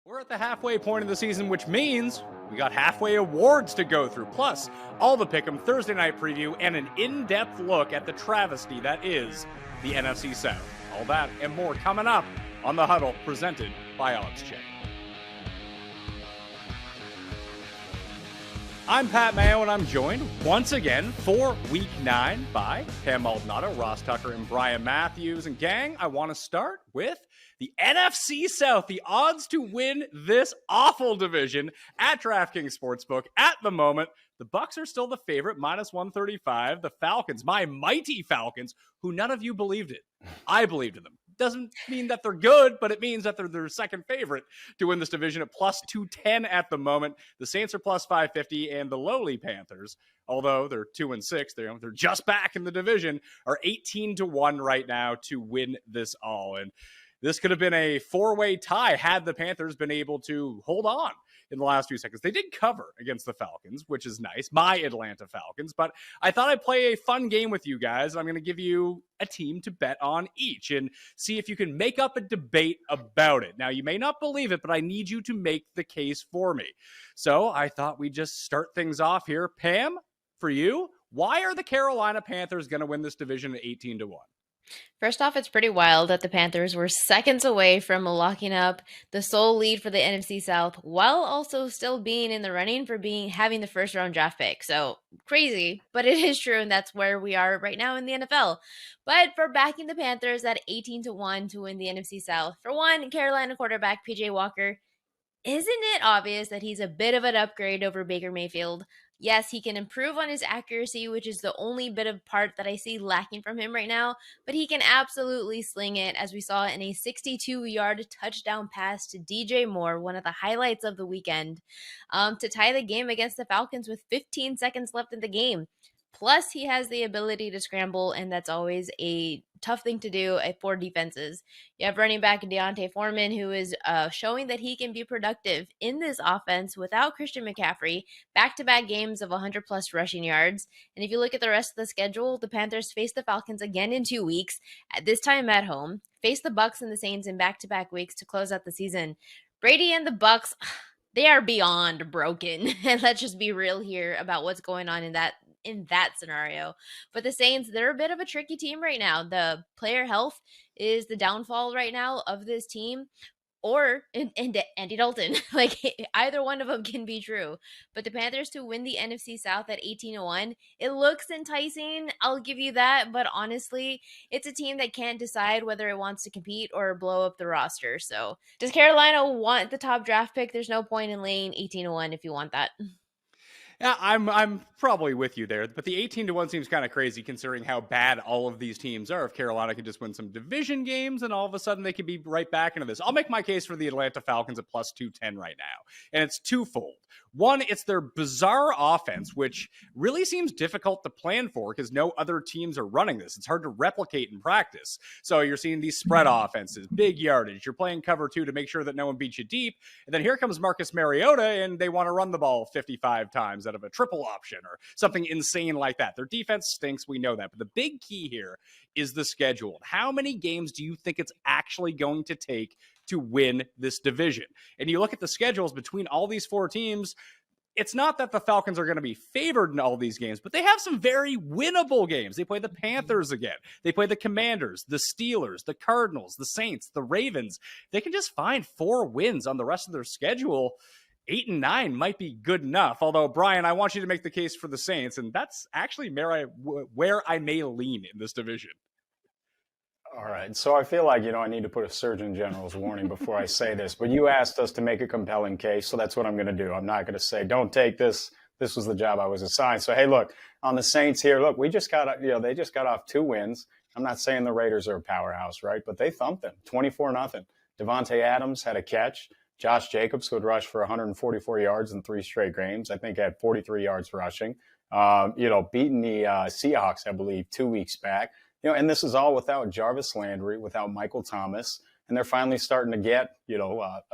We're at the halfway point of the season, which means we got halfway awards to go through, plus all the Pick'em Thursday night preview and an in-depth look at the travesty that is the NFC South. All that and more coming up on The Huddle, presented by OddsChecker. I'm Pat Mayo, and I'm joined once again for Week 9 by Pam Maldonado, Ross Tucker, and Brian Matthews. And gang, I want to start with the NFC South, the odds to win this awful division at DraftKings Sportsbook. At the moment, the Bucs are still the favorite, minus 135. The Falcons, my mighty Falcons, who none of you believed in. I believed in them. Doesn't mean that they're good, but it means that they're their second favorite to win this division at plus 210 at the moment. The Saints are plus 550, and the lowly Panthers, although they're 2-6, they're just back in the division, are 18-1 right now to win this all. And this could have been a four-way tie had the Panthers been able to hold on in the last few seconds. They did cover against the Falcons, which is nice, my Atlanta Falcons, but I thought I'd play a fun game with you guys. I'm going to give you a team to bet on each and see if you can make up a debate about it. Now, you may not believe it, but I need you to make the case for me. So I thought we'd just start things off here. Pam, for you, why are the Carolina Panthers going to win this division at 18-1? First off, it's pretty wild that the Panthers were seconds away from locking up the sole lead for the NFC South while also still being in the running for having the first round draft pick. So crazy, but it is true, and that's where we are right now in the NFL. But for backing the Panthers at 18-1 to win the NFC South, for one, Carolina quarterback PJ Walker, isn't it obvious that he's a bit of an upgrade over Baker Mayfield? Yes, he can improve on his accuracy, which is the only bit of part that I see lacking from him right now, but he can absolutely sling it, as we saw in a 62-yard touchdown pass to DJ Moore, one of the highlights of the weekend, to tie the game against the Falcons with 15 seconds left in the game. Plus, he has the ability to scramble, and that's always a tough thing to do for defenses. You have running back Deontay Foreman, who is showing that he can be productive in this offense without Christian McCaffrey. Back-to-back games of 100-plus rushing yards. And if you look at the rest of the schedule, the Panthers face the Falcons again in 2 weeks, at this time at home, face the Bucs and the Saints in back-to-back weeks to close out the season. Brady and the Bucs, they are beyond broken. And let's just be real here about what's going on in that scenario. But the Saints, they're a bit of a tricky team right now. The player health is the downfall right now of this team, or Andy Dalton. Like, either one of them can be true. But the Panthers to win the NFC South at 18-1, it looks enticing, I'll give you that, but honestly, it's a team that can't decide whether it wants to compete or blow up the roster. So does Carolina want the top draft pick? There's no point in laying 18-1 if you want that. Yeah, I'm probably with you there, but the 18-1 seems kind of crazy considering how bad all of these teams are. If Carolina can just win some division games, and all of a sudden they could be right back into this. I'll make my case for the Atlanta Falcons at plus 210 right now, and it's twofold. One, it's their bizarre offense, which really seems difficult to plan for because no other teams are running this. It's hard to replicate in practice. So you're seeing these spread offenses, big yardage. You're playing cover 2 to make sure that no one beats you deep. And then here comes Marcus Mariota, and they want to run the ball 55 times out of a triple option or something insane like that. Their defense stinks. We know that. But the big key here is the schedule. How many games do you think it's actually going to take to win this division? And you look at the schedules between all these four teams, it's not that the Falcons are going to be favored in all these games, but they have some very winnable games. They play the Panthers again. They play the Commanders, the Steelers, the Cardinals, the Saints, the Ravens. They can just find 4 wins on the rest of their schedule. 8-9 might be good enough. Although, Brian, I want you to make the case for the Saints, and that's actually where I may lean in this division. All right, so I feel like, I need to put a Surgeon General's warning before I say this, but you asked us to make a compelling case, so that's what I'm going to do. I'm not going to say, don't take this. This was the job I was assigned. So, hey, look, on the Saints here, look, we just got, they just got off 2 wins. I'm not saying the Raiders are a powerhouse, right? But they thumped them, 24-0. Devontae Adams had a catch. Josh Jacobs, who had rushed for 144 yards in 3 straight games, I think had 43 yards rushing. Beating the Seahawks, I believe, 2 weeks back. And this is all without Jarvis Landry, without Michael Thomas, and they're finally starting to get,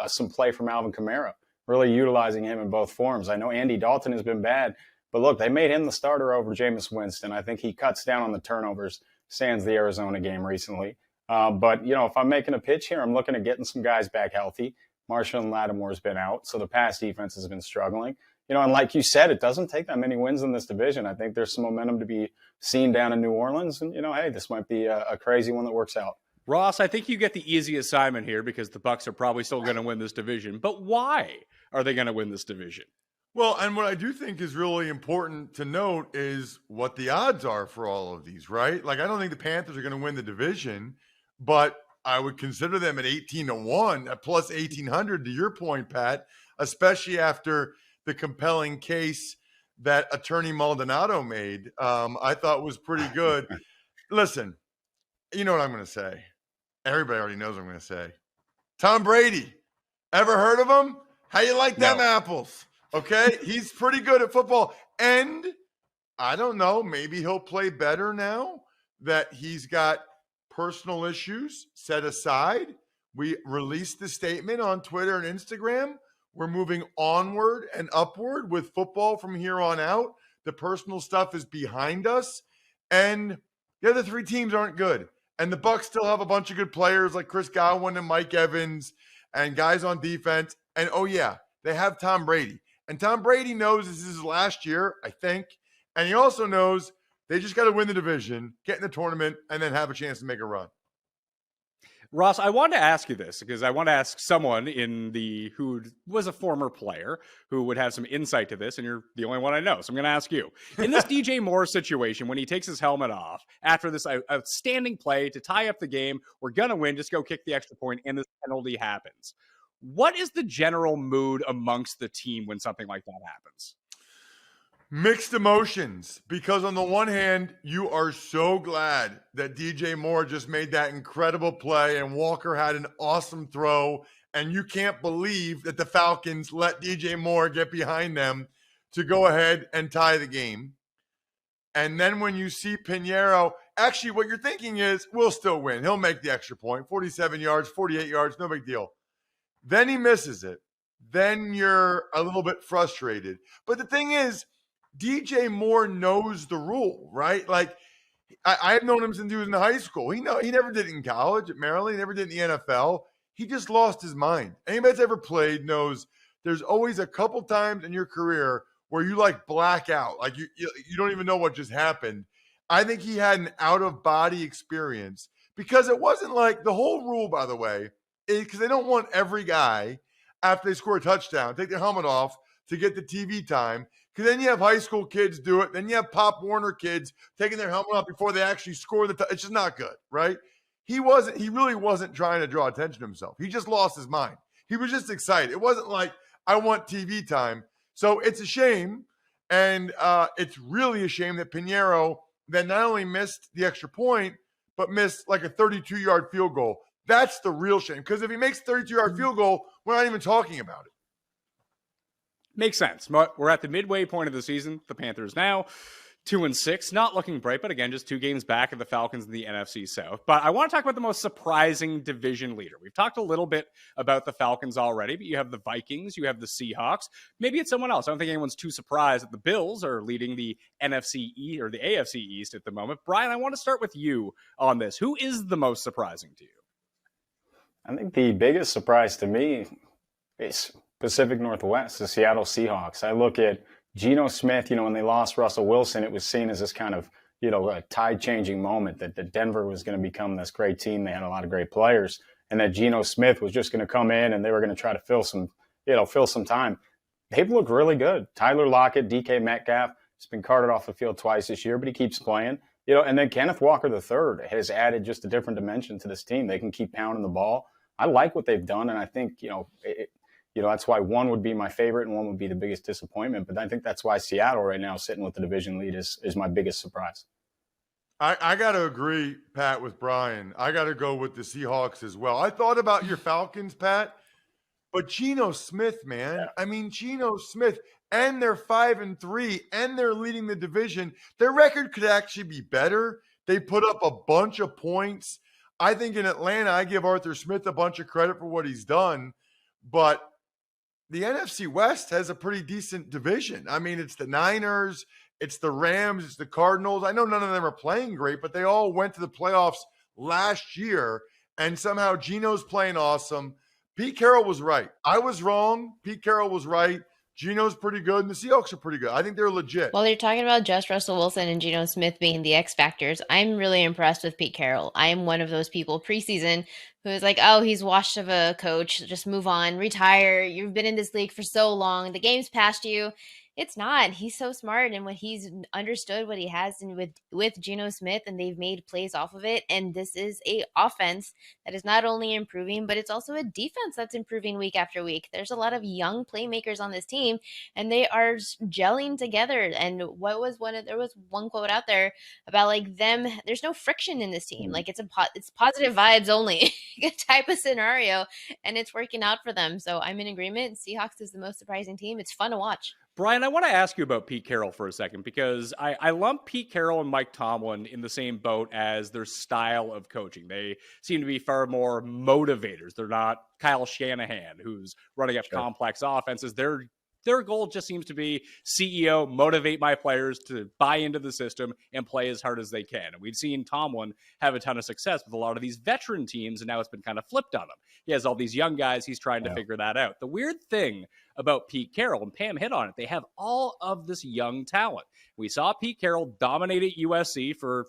some play from Alvin Kamara, really utilizing him in both forms. I know Andy Dalton has been bad, but look, they made him the starter over Jameis Winston. I think he cuts down on the turnovers, sans the Arizona game recently. But if I'm making a pitch here, I'm looking at getting some guys back healthy. Marshall and Lattimore's been out, so the pass defense has been struggling. And like you said, it doesn't take that many wins in this division. I think there's some momentum to be seen down in New Orleans. And, hey, this might be a crazy one that works out. Ross, I think you get the easy assignment here because the Bucs are probably still going to win this division. But why are they going to win this division? Well, and what I do think is really important to note is what the odds are for all of these, right? Like, I don't think the Panthers are going to win the division, but I would consider them at 18-1, at plus 1,800 to your point, Pat, especially after the compelling case that attorney Maldonado made, I thought was pretty good. Listen, you know what I'm going to say. Everybody already knows what I'm going to say. Tom Brady. Ever heard of him? How you like them apples? Okay? He's pretty good at football. And I don't know, maybe he'll play better now that he's got personal issues set aside. We released the statement on Twitter and Instagram. We're moving onward and upward with football from here on out. The personal stuff is behind us. And the other three teams aren't good. And the Bucs still have a bunch of good players like Chris Godwin and Mike Evans and guys on defense. And, oh, yeah, they have Tom Brady. And Tom Brady knows this is his last year, I think. And he also knows they just got to win the division, get in the tournament, and then have a chance to make a run. Ross, I want to ask you this because I want to ask someone who was a former player who would have some insight to this, and you're the only one I know, so I'm going to ask you. In this DJ Moore situation, when he takes his helmet off, after this outstanding play to tie up the game, we're going to win, just go kick the extra point, and this penalty happens. What is the general mood amongst the team when something like that happens? Mixed emotions, because on the one hand, you are so glad that DJ Moore just made that incredible play and Walker had an awesome throw, and you can't believe that the Falcons let DJ Moore get behind them to go ahead and tie the game. And then when you see Pinheiro, actually what you're thinking is, we'll still win. He'll make the extra point, 47 yards, 48 yards, no big deal. Then he misses it. Then you're a little bit frustrated. But the thing is, DJ Moore knows the rule, right? Like, I've known him since he was in high school. He never did it in college at Maryland. He never did it in the NFL. He just lost his mind. Anybody that's ever played knows there's always a couple times in your career where you like black out. Like you don't even know what just happened. I think he had an out-of-body experience because it wasn't like the whole rule, by the way, because they don't want every guy, after they score a touchdown, take their helmet off to get the TV time. Because then you have high school kids do it. Then you have Pop Warner kids taking their helmet off before they actually score the it's just not good, right? He really wasn't trying to draw attention to himself. He just lost his mind. He was just excited. It wasn't like, I want TV time. So it's a shame. And it's really a shame that Pinheiro then not only missed the extra point, but missed like a 32-yard field goal. That's the real shame. Because if he makes a 32-yard field goal, we're not even talking about it. Makes sense. We're at the midway point of the season. The Panthers now 2-6, not looking bright, but again, just 2 games back of the Falcons in the NFC South. But I want to talk about the most surprising division leader. We've talked a little bit about the Falcons already, but you have the Vikings, you have the Seahawks. Maybe it's someone else. I don't think anyone's too surprised that the Bills are leading the NFC East or the AFC East at the moment. Brian, I want to start with you on this. Who is the most surprising to you? I think the biggest surprise to me is Pacific Northwest, the Seattle Seahawks. I look at Geno Smith, when they lost Russell Wilson, it was seen as this kind of, a tide-changing moment that Denver was going to become this great team. They had a lot of great players, and that Geno Smith was just going to come in and they were going to try to fill some time. They've looked really good. Tyler Lockett, DK Metcalf, has been carted off the field twice this year, but he keeps playing. And then Kenneth Walker III has added just a different dimension to this team. They can keep pounding the ball. I like what they've done, and I think, that's why one would be my favorite and one would be the biggest disappointment. But I think that's why Seattle right now sitting with the division lead is my biggest surprise. I got to agree, Pat, with Brian. I got to go with the Seahawks as well. I thought about your Falcons, Pat, but Geno Smith, man. Yeah. I mean, Geno Smith, and they're 5-3, and they're leading the division. Their record could actually be better. They put up a bunch of points. I think in Atlanta, I give Arthur Smith a bunch of credit for what he's done, but the NFC West has a pretty decent division. I mean, it's the Niners, it's the Rams, it's the Cardinals. I know none of them are playing great, but they all went to the playoffs last year, and somehow Geno's playing awesome. Pete Carroll was right. I was wrong. Pete Carroll was right. Geno's pretty good, and the Seahawks are pretty good. I think they're legit. While you're talking about just Russell Wilson and Geno Smith being the X factors, I'm really impressed with Pete Carroll. I am one of those people preseason who is like, oh, he's washed of a coach. Just move on, retire. You've been in this league for so long. The game's past you. It's not. He's so smart, and when he's understood what he has and with Geno Smith, and they've made plays off of it. And this is a offense that is not only improving, but it's also a defense that's improving week after week. There's a lot of young playmakers on this team, and they are gelling together. And there was one quote out there about like them. There's no friction in this team. Like it's positive vibes only type of scenario, and it's working out for them. So I'm in agreement. Seahawks is the most surprising team. It's fun to watch. Brian, I want to ask you about Pete Carroll for a second, because I lump Pete Carroll and Mike Tomlin in the same boat as their style of coaching. They seem to be far more motivators. They're not Kyle Shanahan, who's running up complex offenses. Their goal just seems to be CEO, motivate my players to buy into the system and play as hard as they can. And we've seen Tomlin have a ton of success with a lot of these veteran teams, and now it's been kind of flipped on him. He has all these young guys. He's trying to figure that out. The weird thing about Pete Carroll, and Pam hit on it, they have all of this young talent. We saw Pete Carroll dominate at USC for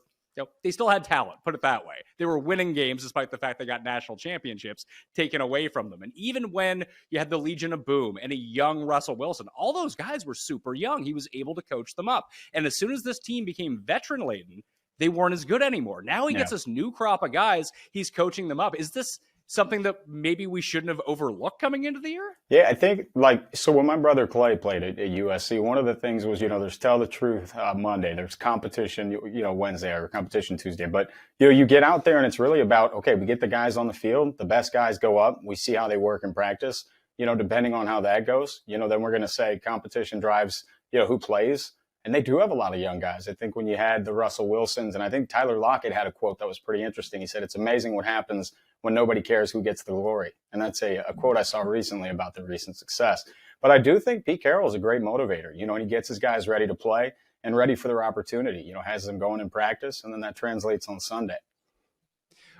they still had talent, put it that way. They were winning games despite the fact they got national championships taken away from them. And even when you had the Legion of Boom and a young Russell Wilson, all those guys were super young. He was able to coach them up. And as soon as this team became veteran-laden, they weren't as good anymore. Now he gets this new crop of guys. He's coaching them up. Is this something that maybe we shouldn't have overlooked coming into the year? Yeah, I think so when my brother Clay played at USC, one of the things was, there's Tell the Truth Monday, there's competition, Wednesday, or competition Tuesday. But, you get out there and it's really about, okay, we get the guys on the field, the best guys go up, we see how they work in practice, depending on how that goes, then we're going to say competition drives, who plays. And they do have a lot of young guys. I think when you had the Russell Wilsons, and I think Tyler Lockett had a quote that was pretty interesting. He said, it's amazing what happens when nobody cares who gets the glory. And that's a quote I saw recently about the recent success. But I do think Pete Carroll is a great motivator, and he gets his guys ready to play and ready for their opportunity, has them going in practice, and then that translates on Sunday.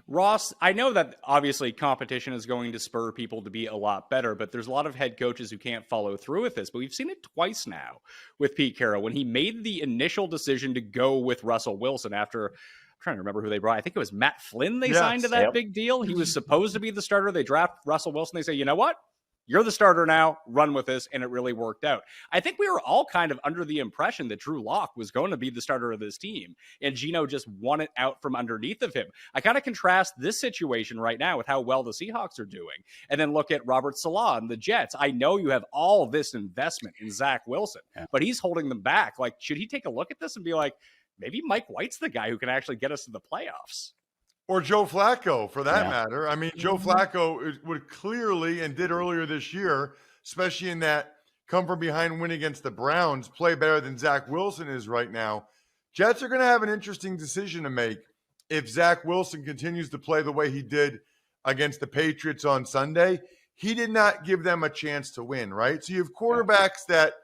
Ross, I know that obviously competition is going to spur people to be a lot better, but there's a lot of head coaches who can't follow through with this. But we've seen it twice now with Pete Carroll when he made the initial decision to go with Russell Wilson after, I'm trying to remember who they brought. I think it was Matt Flynn they signed to that big deal. He was supposed to be the starter. They draft Russell Wilson. They say, you know what? You're the starter now, run with this, and it really worked out. I think we were all kind of under the impression that Drew Lock was going to be the starter of this team, and Geno just won it out from underneath of him. I kind of contrast this situation right now with how well the Seahawks are doing, and then look at Robert Saleh and the Jets. I know you have all this investment in Zach Wilson, but he's holding them back. Like, should he take a look at this and be like, maybe Mike White's the guy who can actually get us to the playoffs? Or Joe Flacco, for that matter. I mean, Joe Flacco would clearly, and did earlier this year, especially in that come from behind win against the Browns, play better than Zach Wilson is right now. Jets are going to have an interesting decision to make if Zach Wilson continues to play the way he did against the Patriots on Sunday. He did not give them a chance to win, right? So you have quarterbacks that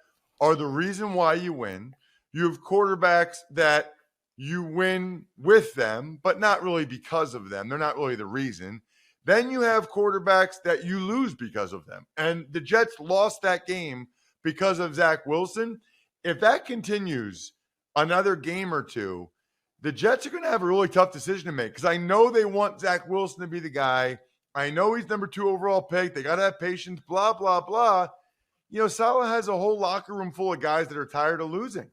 are the reason why you win. You have quarterbacks that you win with them, but not really because of them. They're not really the reason. Then you have quarterbacks that you lose because of them. And the Jets lost that game because of Zach Wilson. If that continues another game or two, the Jets are going to have a really tough decision to make, because I know they want Zach Wilson to be the guy. I know he's number 2 overall pick. They got to have patience, blah, blah, blah. Saleh has a whole locker room full of guys that are tired of losing.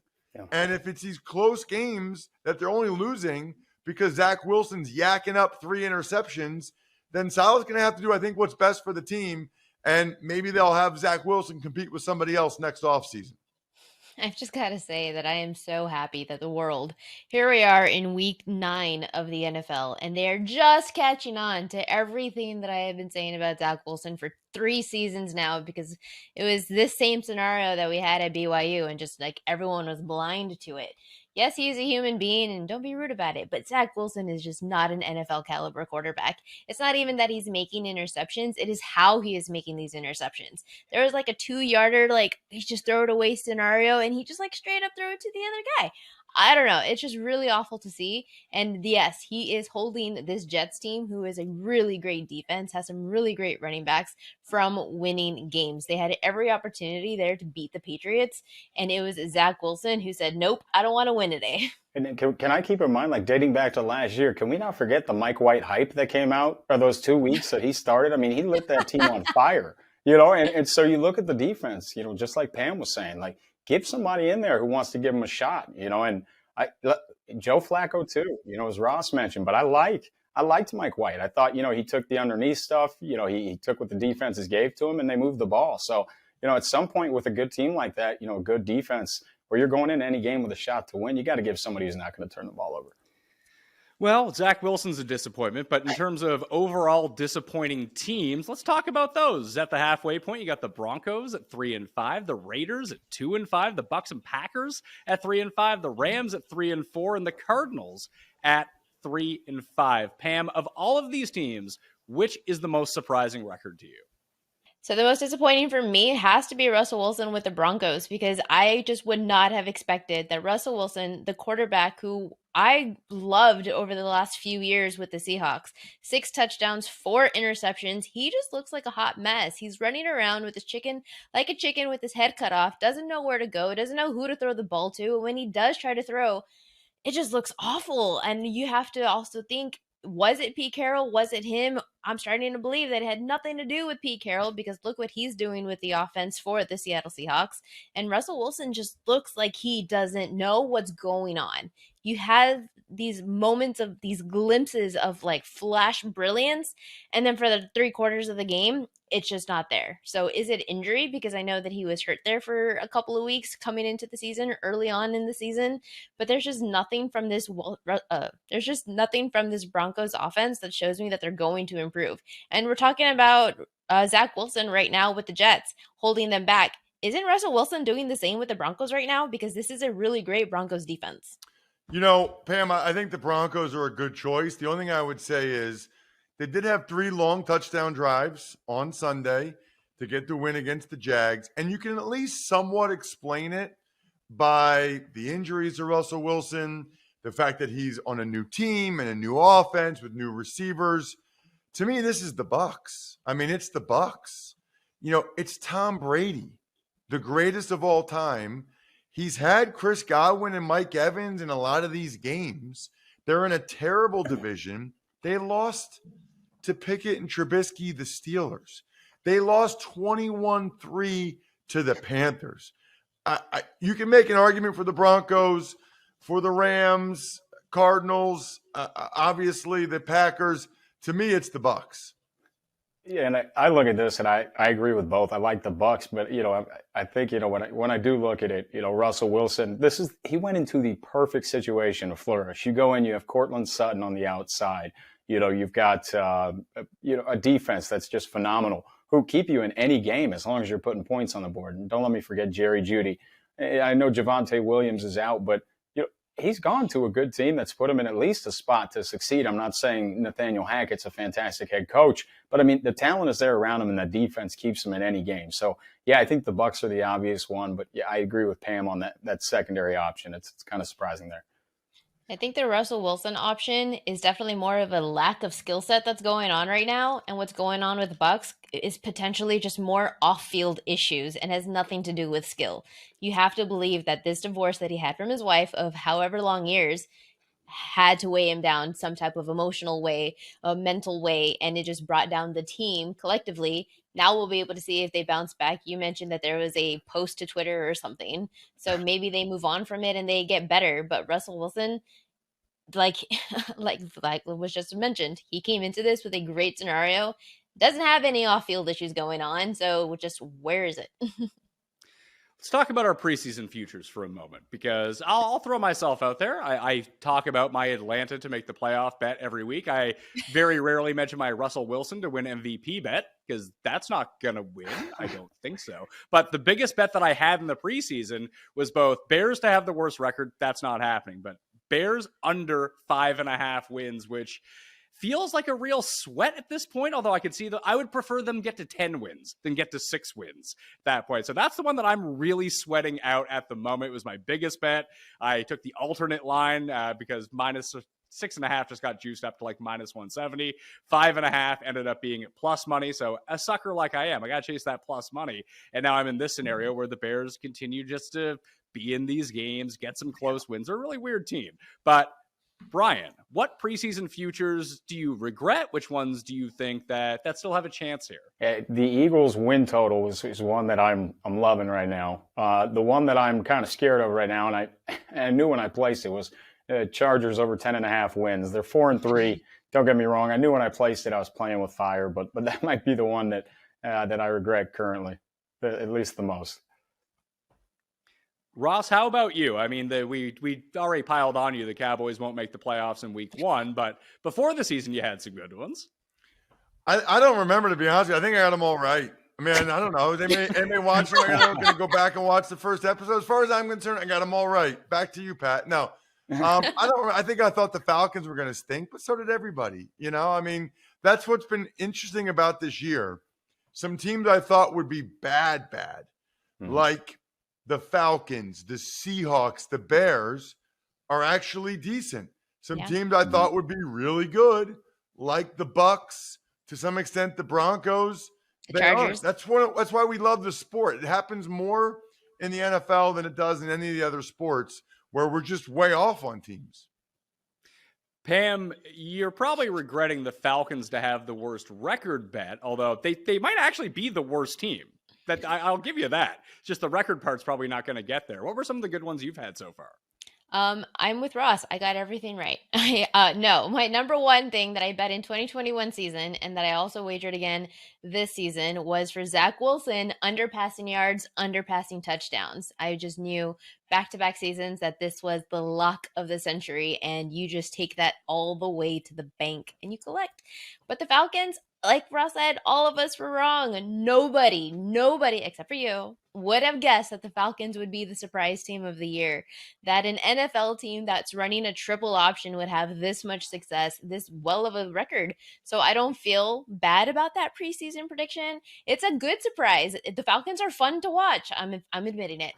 And if it's these close games that they're only losing because Zach Wilson's yakking up 3 interceptions, then Saleh's going to have to do, I think, what's best for the team. And maybe they'll have Zach Wilson compete with somebody else next offseason. I've just got to say that I am so happy that the world, here we are in week 9 of the NFL, and they're just catching on to everything that I have been saying about Zach Wilson for 3 seasons now, because it was this same scenario that we had at BYU, and just like everyone was blind to it. Yes, he's a human being, and don't be rude about it, but Zach Wilson is just not an NFL caliber quarterback. It's not even that he's making interceptions. It is how he is making these interceptions. There was like a 2-yarder, like he just throw it away scenario, and he just like straight up threw it to the other guy. I don't know. It's just really awful to see. And yes, he is holding this Jets team, who is a really great defense, has some really great running backs, from winning games. They had every opportunity there to beat the Patriots, and it was Zach Wilson who said, nope, I don't want to win today. And can I keep in mind, like dating back to last year, can we not forget the Mike White hype that came out, or those 2 weeks that he started? I mean, he lit that team on fire, and so you look at the defense, just like Pam was saying, like give somebody in there who wants to give him a shot, and Joe Flacco too, as Ross mentioned, but I liked Mike White. I thought, he took the underneath stuff, he took what the defenses gave to him and they moved the ball. So, at some point with a good team like that, a good defense, where you're going into any game with a shot to win, you got to give somebody who's not going to turn the ball over. Well, Zach Wilson's a disappointment, but in terms of overall disappointing teams, let's talk about those. At the halfway point, you got the Broncos at 3-5, the Raiders at 2-5, the Bucs and Packers at 3-5, the Rams at 3-4, and the Cardinals at 3-5. Pam, of all of these teams, which is the most surprising record to you? So the most disappointing for me has to be Russell Wilson with the Broncos, because I just would not have expected that Russell Wilson, the quarterback who I loved over the last few years with the Seahawks, 6 touchdowns, 4 interceptions. He just looks like a hot mess. He's running around with his chicken, like a chicken with his head cut off, doesn't know where to go, doesn't know who to throw the ball to. When he does try to throw, it just looks awful. And you have to also think, was it Pete Carroll? Was it him? I'm starting to believe that it had nothing to do with Pete Carroll, because look what he's doing with the offense for the Seattle Seahawks. And Russell Wilson just looks like he doesn't know what's going on. You have these moments of these glimpses of like flash brilliance, and then for the 3/4 of the game, it's just not there. So is it injury? Because I know that he was hurt there for a couple of weeks coming into the season, early on in the season, but there's just nothing from this Broncos offense that shows me that they're going to improve. And we're talking about Zach Wilson right now with the Jets holding them back. Isn't Russell Wilson doing the same with the Broncos right now? Because this is a really great Broncos defense. Pam, I think the Broncos are a good choice. The only thing I would say is they did have 3 long touchdown drives on Sunday to get the win against the Jags. And you can at least somewhat explain it by the injuries to Russell Wilson, the fact that he's on a new team and a new offense with new receivers. To me, this is the Bucs. I mean, it's the Bucs. It's Tom Brady, the greatest of all time. He's had Chris Godwin and Mike Evans in a lot of these games. They're in a terrible division. They lost to Pickett and Trubisky, the Steelers. They lost 21-3 to the Panthers. You can make an argument for the Broncos, for the Rams, Cardinals, obviously the Packers. To me, it's the Bucs. Yeah, and I look at this and I agree with both. I like the Bucs, but I think when I do look at it, Russell Wilson, he went into the perfect situation to flourish. You go in, you have Cortland Sutton on the outside. You've got a defense that's just phenomenal, who keep you in any game as long as you're putting points on the board. And don't let me forget Jerry Jeudy. I know Javonte Williams is out, but he's gone to a good team that's put him in at least a spot to succeed. I'm not saying Nathaniel Hackett's a fantastic head coach, but I mean, the talent is there around him and the defense keeps him in any game. So yeah, I think the Bucs are the obvious one, but yeah, I agree with Pam on that secondary option. It's kind of surprising there. I think the Russell Wilson option is definitely more of a lack of skill set that's going on right now. And what's going on with the Bucs is potentially just more off-field issues and has nothing to do with skill. You have to believe that this divorce that he had from his wife of however long years had to weigh him down some type of emotional way, a mental way, and it just brought down the team collectively. Now we'll be able to see if they bounce back. You mentioned that there was a post to Twitter or something, so maybe they move on from it and they get better. But Russell Wilson, like was just mentioned, he came into this with a great scenario, doesn't have any off-field issues going on, so just where is it? Let's talk about our preseason futures for a moment, because I'll throw myself out there. I talk about my Atlanta to make the playoff bet every week. I very rarely mention my Russell Wilson to win MVP bet, because that's not going to win. I don't think so. But the biggest bet that I had in the preseason was both Bears to have the worst record. That's not happening. But Bears under 5.5 wins, which feels like a real sweat at this point, although I could see I would prefer them get to 10 wins than get to 6 wins at that point. So that's the one that I'm really sweating out at the moment. It was my biggest bet. I took the alternate line because minus 6.5 just got juiced up to like minus 170. 5.5 ended up being plus money. So a sucker like I am, I got to chase that plus money. And now I'm in this scenario where the Bears continue just to be in these games, get some close wins. They're a really weird team. But Brian, what preseason futures do you regret? Which ones do you think that still have a chance here? The Eagles win total is one that I'm loving right now. The one that I'm kind of scared of right now, and I knew when I placed it, was Chargers over 10.5 wins. They're 4-3. Don't get me wrong. I knew when I placed it I was playing with fire, but that might be the one that I regret currently, at least the most. Ross, how about you? I mean, we already piled on you. The Cowboys won't make the playoffs in week 1, but before the season, you had some good ones. I don't remember, to be honest with you. I think I got them all right. I mean, I don't know. They may watch them. I'm going to go back and watch the first episode. As far as I'm concerned, I got them all right. Back to you, Pat. No, I think I thought the Falcons were going to stink, but so did everybody. You know, I mean, that's what's been interesting about this year. Some teams I thought would be bad, like the Falcons, the Seahawks, the Bears are actually decent. Some teams I thought would be really good, like the Bucks, to some extent the Broncos. The Chargers. That's why we love the sport. It happens more in the NFL than it does in any of the other sports, where we're just way off on teams. Pam, you're probably regretting the Falcons to have the worst record bet, although they might actually be the worst team. That I'll give you that. It's just the record part's probably not going to get there. What were some of the good ones you've had so far? I'm with Ross. I got everything right. No, my number one thing that I bet in 2021 season and that I also wagered again this season was for Zach Wilson under passing yards, under passing touchdowns. I just knew back-to-back seasons that this was the lock of the century, and you just take that all the way to the bank and you collect. But the Falcons, like Ross said, all of us were wrong. Nobody except for you would have guessed that the Falcons would be the surprise team of the year, that an NFL team that's running a triple option would have this much success, this well of a record. So I don't feel bad about that preseason prediction. It's a good surprise. The Falcons are fun to watch. I'm admitting it.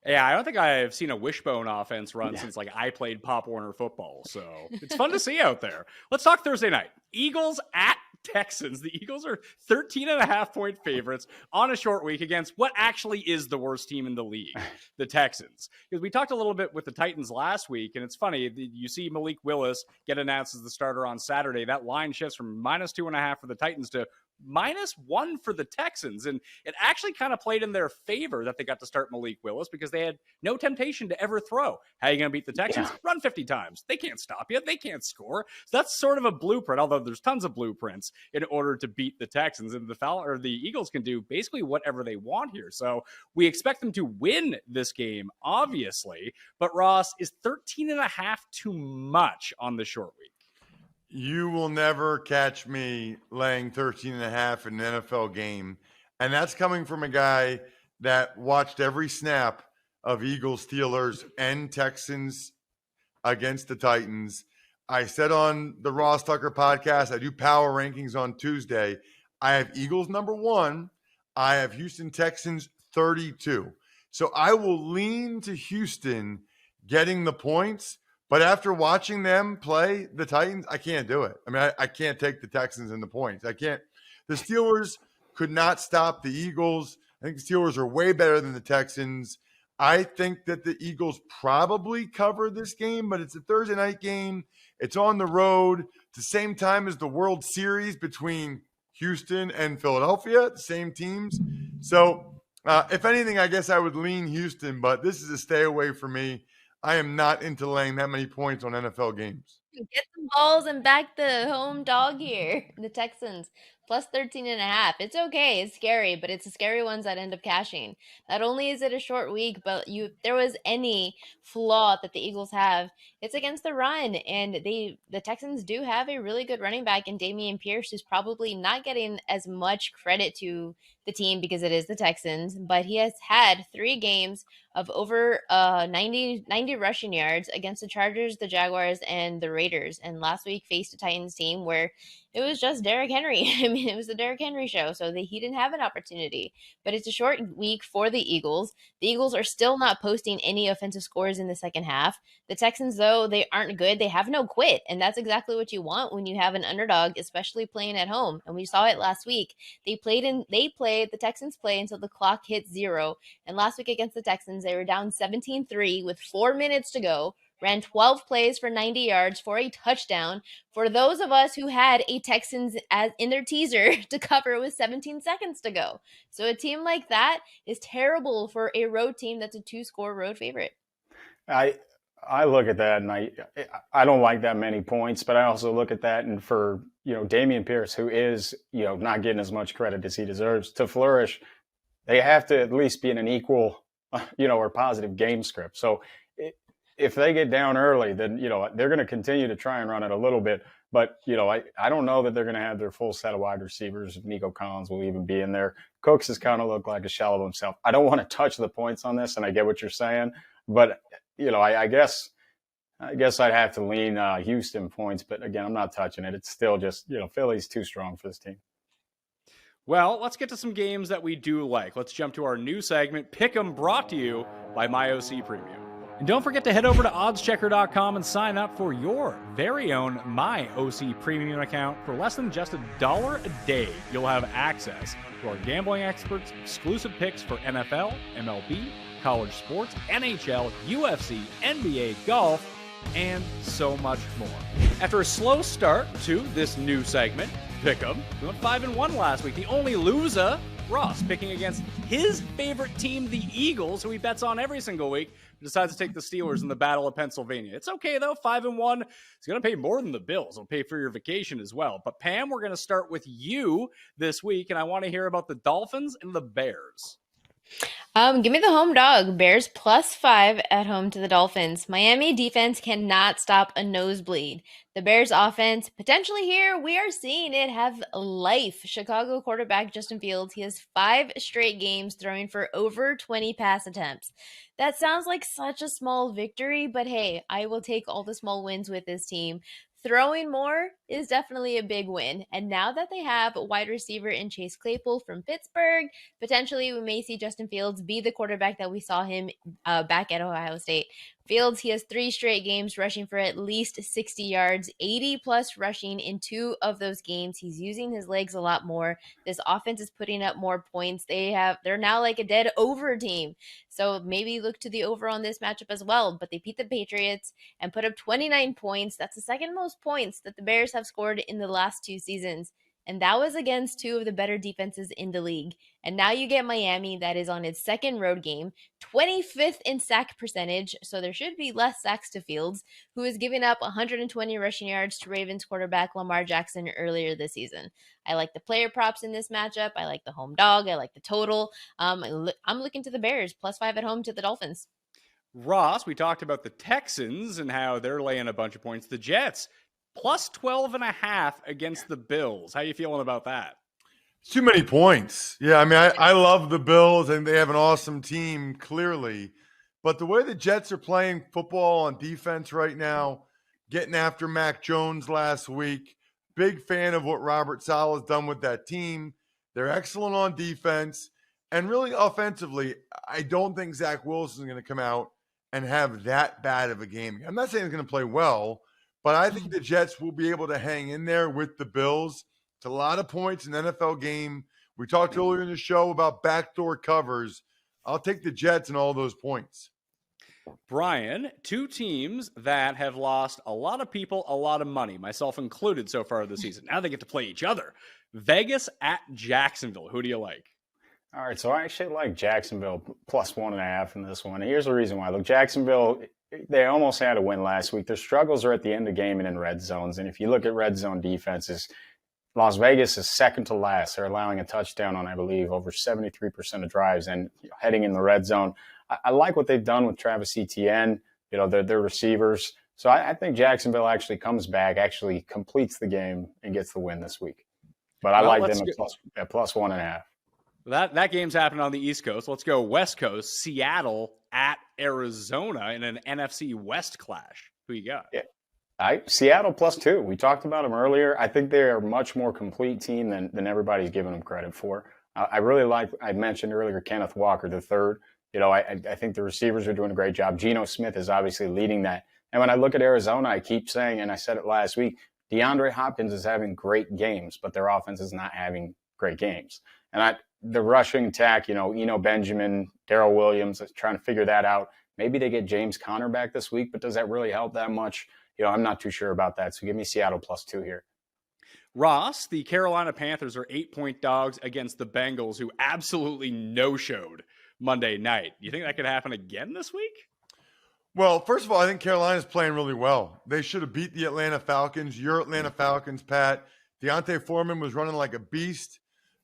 Yeah, I don't think I've seen a wishbone offense run since like I played Pop Warner football. So it's fun to see out there. Let's talk Thursday night. Eagles at Texans. The Eagles are 13.5-point favorites on a short week against what actually is the worst team in the league, the Texans. Because we talked a little bit with the Titans last week, and it's funny, you see Malik Willis get announced as the starter on Saturday. That line shifts from -2.5 for the Titans to -1 for the Texans. And it actually kind of played in their favor that they got to start Malik Willis because they had no temptation to ever throw. How are you going to beat the Texans? Yeah. Run 50 times. They can't stop you. They can't score. So that's sort of a blueprint, although there's tons of blueprints in order to beat the Texans. And the Eagles can do basically whatever they want here. So we expect them to win this game, obviously. But Ross, is 13.5 too much on the short week? You will never catch me laying 13.5 in an NFL game. And that's coming from a guy that watched every snap of Eagles, Steelers, and Texans against the Titans. I said on the Ross Tucker podcast, I do power rankings on Tuesday. I have Eagles number 1. I have Houston Texans 32. So I will lean to Houston getting the points. But after watching them play the Titans, I can't do it. I mean, I can't take the Texans and the points. I can't. The Steelers could not stop the Eagles. I think the Steelers are way better than the Texans. I think that the Eagles probably cover this game, but it's a Thursday night game. It's on the road. It's the same time as the World Series between Houston and Philadelphia, the same teams. So if anything, I guess I would lean Houston, but this is a stay away for me. I am not into laying that many points on NFL games. Get the balls and back the home dog here, the Texans. plus 13.5. It's okay. It's scary, but it's the scary ones that end up cashing. Not only is it a short week, but if there was any flaw that the Eagles have, it's against the run. And the Texans do have a really good running back in Dameon Pierce, who's probably not getting as much credit to the team because it is the Texans, but he has had 3 games of over 90 rushing yards against the Chargers, the Jaguars, and the Raiders. And last week faced a Titans team where it was just Derrick Henry. I mean, it was the Derrick Henry show, so he didn't have an opportunity. But it's a short week for the Eagles. The Eagles are still not posting any offensive scores in the second half. The Texans, though, they aren't good. They have no quit, and that's exactly what you want when you have an underdog, especially playing at home. And we saw it last week. The Texans play until the clock hits 0. And last week against the Texans, they were down 17-3 with 4 minutes to go, ran 12 plays for 90 yards for a touchdown. For those of us who had a Texans as in their teaser to cover with 17 seconds to go. So a team like that is terrible for a road team that's a 2-score road favorite. I look at that and I don't like that many points, but I also look at that and for, Dameon Pierce, who is, not getting as much credit as he deserves to flourish, they have to at least be in an equal, or positive game script. So if they get down early, then, they're going to continue to try and run it a little bit. But, I don't know that they're going to have their full set of wide receivers. Nico Collins will even be in there. Cooks has kind of looked like a shell of himself. I don't want to touch the points on this, and I get what you're saying. But, I guess I'd have to lean Houston points. But, again, I'm not touching it. It's still just, Philly's too strong for this team. Well, let's get to some games that we do like. Let's jump to our new segment, Pick 'em, brought to you by Mayo Premium. And don't forget to head over to OddsChecker.com and sign up for your very own My OC Premium account for less than just $1 a day. You'll have access to our gambling experts, exclusive picks for NFL, MLB, college sports, NHL, UFC, NBA, golf, and so much more. After a slow start to this new segment, Pick 'em, we went 5-1 last week. The only loser, Ross, picking against his favorite team, the Eagles, who he bets on every single week, decides to take the Steelers in the Battle of Pennsylvania. It's okay, though. 5-1. It's going to pay more than the Bills. It'll pay for your vacation as well. But, Pam, we're going to start with you this week, and I want to hear about the Dolphins and the Bears. Give me the home dog. Bears +5 at home to the Dolphins. Miami defense cannot stop a nosebleed. The Bears offense, potentially here, we are seeing it have life. Chicago quarterback Justin Fields, he has 5 straight games throwing for over 20 pass attempts. That sounds like such a small victory, but hey, I will take all the small wins with this team. Throwing more is definitely a big win. And now that they have a wide receiver in Chase Claypool from Pittsburgh, potentially we may see Justin Fields be the quarterback that we saw him back at Ohio State. Fields, he has 3 straight games rushing for at least 60 yards, 80 plus rushing in 2 of those games. He's using his legs a lot more. This offense is putting up more points. They're now like a dead over team. So maybe look to the over on this matchup as well. But they beat the Patriots and put up 29 points. That's the second most points that the Bears have scored in the last 2 seasons. And that was against 2 of the better defenses in the league. And now you get Miami that is on its second road game, 25th in sack percentage, so there should be less sacks to Fields, who is giving up 120 rushing yards to Ravens quarterback Lamar Jackson earlier this season. I like the player props in this matchup. I like the home dog. I like the total. I'm looking to the Bears, +5 at home to the Dolphins. Ross, we talked about the Texans and how they're laying a bunch of points. The Jets, +12.5 against the Bills. How you feeling about that? Too many points. Yeah, I mean, I love the Bills, and they have an awesome team, clearly. But the way the Jets are playing football on defense right now, getting after Mac Jones last week, big fan of what Robert Saleh has done with that team. They're excellent on defense. And really offensively, I don't think Zach Wilson is going to come out and have that bad of a game. I'm not saying he's going to play well, but I think the Jets will be able to hang in there with the Bills. It's a lot of points in an NFL game. We talked earlier in the show about backdoor covers. I'll take the Jets and all those points. Brian, 2 teams that have lost a lot of people, a lot of money, myself included so far this season. Now they get to play each other. Vegas at Jacksonville. Who do you like? All right, so I actually like Jacksonville +1.5 in this one. And here's the reason why. Look, Jacksonville, they almost had a win last week. Their struggles are at the end of the game and in red zones. And if you look at red zone defenses, Las Vegas is second to last. They're allowing a touchdown on, I believe, over 73% of drives and heading in the red zone. I like what they've done with Travis Etienne, their receivers. So I think Jacksonville actually comes back, actually completes the game, and gets the win this week. But I like them at plus 1.5. That game's happening on the East Coast. Let's go West Coast. Seattle at Arizona in an NFC West clash. Who you got? Yeah. Seattle plus 2. We talked about them earlier. I think they're a much more complete team than everybody's giving them credit for. I really like, I mentioned earlier, Kenneth Walker III. I think the receivers are doing a great job. Geno Smith is obviously leading that. And when I look at Arizona, I keep saying, and I said it last week, DeAndre Hopkins is having great games, but their offense is not having great games. And the rushing attack, Eno Benjamin, Darrell Williams, trying to figure that out. Maybe they get James Conner back this week, but does that really help that much? I'm not too sure about that. So give me Seattle plus 2 here. Ross, the Carolina Panthers are 8-point dogs against the Bengals, who absolutely no-showed Monday night. Do you think that could happen again this week? Well, first of all, I think Carolina's playing really well. They should have beat the Atlanta Falcons. Your Atlanta Falcons, Pat. Deontay Foreman was running like a beast.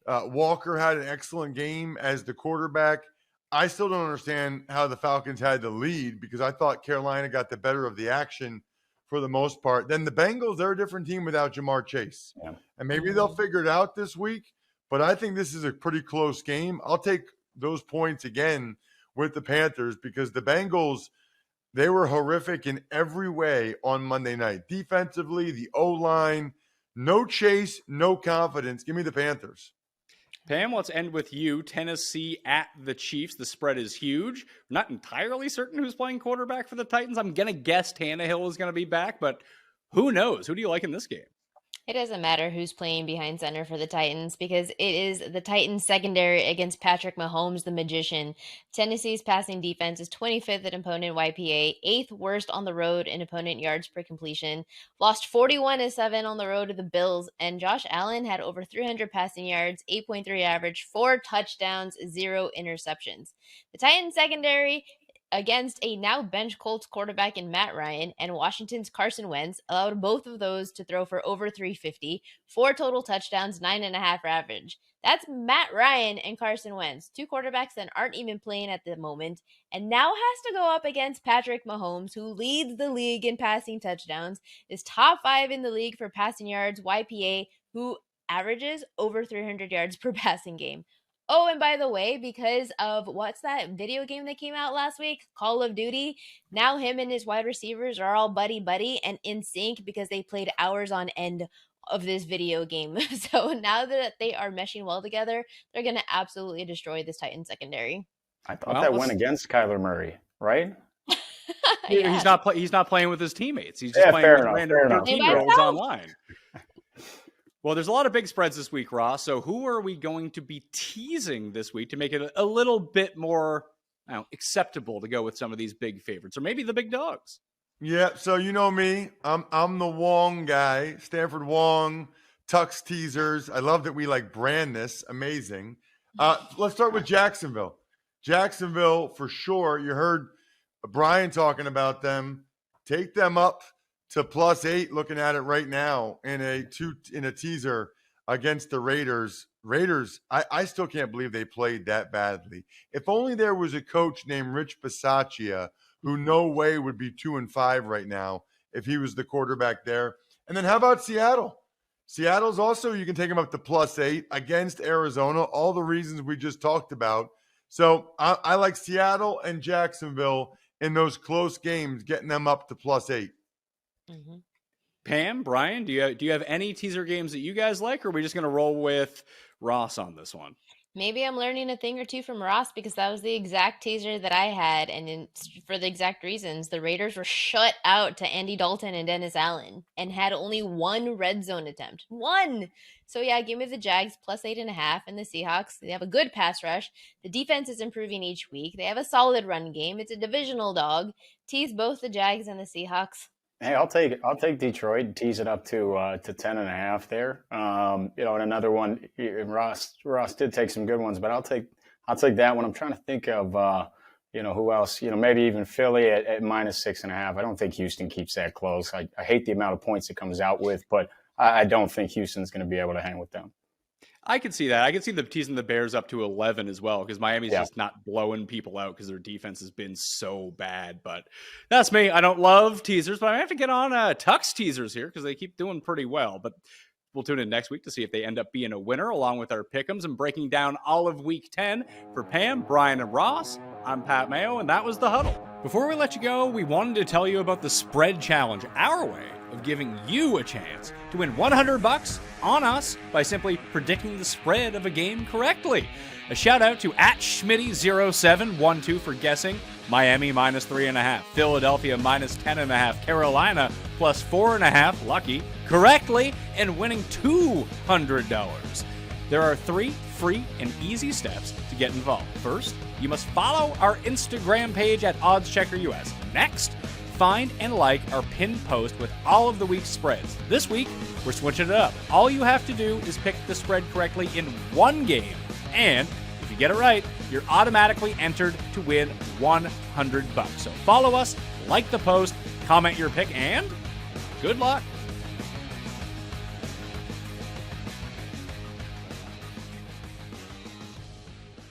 Walker had an excellent game as the quarterback. I still don't understand how the Falcons had the lead because I thought Carolina got the better of the action for the most part. Then the Bengals, they're a different team without Jamar Chase. Yeah. And maybe they'll figure it out this week, but I think this is a pretty close game. I'll take those points again with the Panthers because the Bengals, they were horrific in every way on Monday night. Defensively, the O-line, no Chase, no confidence. Give me the Panthers. Pam, let's end with you. Tennessee at the Chiefs. The spread is huge. I'm not entirely certain who's playing quarterback for the Titans. I'm going to guess Tannehill is going to be back, but who knows? Who do you like in this game? It doesn't matter who's playing behind center for the Titans because it is the Titans secondary against Patrick Mahomes, the magician. Tennessee's passing defense is 25th in opponent YPA, 8th worst on the road in opponent yards per completion, lost 41-7 on the road to the Bills, and Josh Allen had over 300 passing yards, 8.3 average, 4 touchdowns, 0 interceptions. The Titans secondary against a now bench Colts quarterback in Matt Ryan and Washington's Carson Wentz allowed both of those to throw for over 350, 4 total touchdowns, 9.5 average. That's Matt Ryan and Carson Wentz, 2 quarterbacks that aren't even playing at the moment, and now has to go up against Patrick Mahomes, who leads the league in passing touchdowns, is top 5 in the league for passing yards, YPA, who averages over 300 yards per passing game. Oh, and by the way, because of what's that video game that came out last week? Call of Duty. Now him and his wide receivers are all buddy and in sync because they played hours on end of this video game. So now that they are meshing well together, they're going to absolutely destroy this Titan secondary. I thought that went against Kyler Murray, right? Yeah. He's not playing with his teammates. He's just playing with random 13-year-olds online. Well, there's a lot of big spreads this week, Ross. So who are we going to be teasing this week to make it a little bit more acceptable to go with some of these big favorites, or maybe the big dogs? Yeah, so you know me. I'm the Wong guy. Stanford Wong, Tux Teasers. I love that we brand this. Amazing. Let's start with Jacksonville. Jacksonville, for sure. You heard Brian talking about them. Take them up to +8, looking at it right now in a teaser against the Raiders. Raiders, I still can't believe they played that badly. If only there was a coach named Rich Bisaccia who no way would be 2-5 right now if he was the quarterback there. And then how about Seattle? Seattle's also, you can take them up to +8 against Arizona, all the reasons we just talked about. So I like Seattle and Jacksonville in those close games, getting them up to +8. Mm-hmm. Pam, Brian, do you have any teaser games that you guys like, or are we just going to roll with Ross on this one? Maybe I'm learning a thing or two from Ross because that was the exact teaser that I had, and for the exact reasons. The Raiders were shut out to Andy Dalton and Dennis Allen and had only 1 red zone attempt. 1! So yeah, give me the Jags +8.5 and the Seahawks. They have a good pass rush. The defense is improving each week. They have a solid run game. It's a divisional dog. Tease both the Jags and the Seahawks. Hey, I'll take Detroit and tease it up to 10.5 there. And another one, Ross did take some good ones, but I'll take that one. I'm trying to think of who else, maybe even Philly at -6.5. I don't think Houston keeps that close. I hate the amount of points it comes out with, but I don't think Houston's going to be able to hang with them. I can see that. I can see them teasing the Bears up to 11 as well, because Miami's just not blowing people out because their defense has been so bad. But that's me. I don't love teasers, but I have to get on Tuck's teasers here because they keep doing pretty well. But we'll tune in next week to see if they end up being a winner, along with our pick'ems and breaking down all of Week 10. For Pam, Brian, and Ross, I'm Pat Mayo, and that was The Huddle. Before we let you go, we wanted to tell you about the Spread Challenge, our way of giving you a chance to win $100 on us by simply predicting the spread of a game correctly. A shout out to @Schmitty0712 for guessing Miami -3.5, Philadelphia -10.5, Carolina +4.5, lucky, correctly, and winning $200. There are 3 free and easy steps to get involved. First, you must follow our Instagram page at OddsChecker-US. Next, find and like our pinned post with all of the week's spreads. This week, we're switching it up. All you have to do is pick the spread correctly in one game. And if you get it right, you're automatically entered to win $100. So follow us, like the post, comment your pick, and good luck.